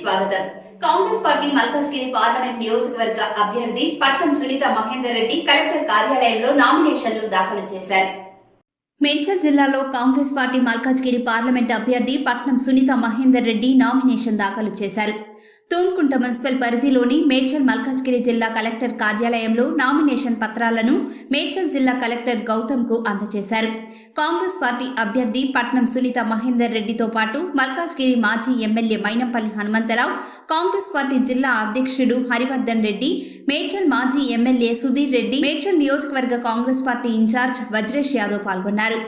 స్వాగతం. Congress party Malkajgiri parliament నియోజకవర్గ అభ్యర్థి పట్నం సునీత మహేందర్ రెడ్డి కలెక్టర్ కార్యాలయంలో నామినేషన్లు దాఖలు చేశారు. మేడ్చల్ జిల్లాలో కాంగ్రెస్ పార్టీ మల్కాజ్గిరి పార్లమెంట్ అభ్యర్థి పట్నం సునీత మహేందర్ రెడ్డి నామినేషన్ దాఖలు చేశారు. తూన్కుంట మున్సిపల్ పరిధిలోని మేడ్చల్ మల్కాజ్గిరి జిల్లా కలెక్టర్ కార్యాలయంలో నామినేషన్ పత్రాలను మేడ్చల్ జిల్లా కలెక్టర్ గౌతమ్కు అందజేశారు. కాంగ్రెస్ పార్టీ అభ్యర్థి పట్నం సునీత మహేందర్ రెడ్డితో పాటు మల్కాజ్గిరి మాజీ ఎమ్మెల్యే మైనంపల్లి హనుమంతరావు, కాంగ్రెస్ పార్టీ జిల్లా అధ్యక్షుడు హరివర్ధన్ రెడ్డి, మేడ్చల్ మాజీ ఎమ్మెల్యే సుధీర్ రెడ్డి, మేడ్చల్ నియోజకవర్గ కాంగ్రెస్ పార్టీ ఇన్ఛార్జ్ వజ్రేష్ యాదవ్ పాల్గొన్నారు.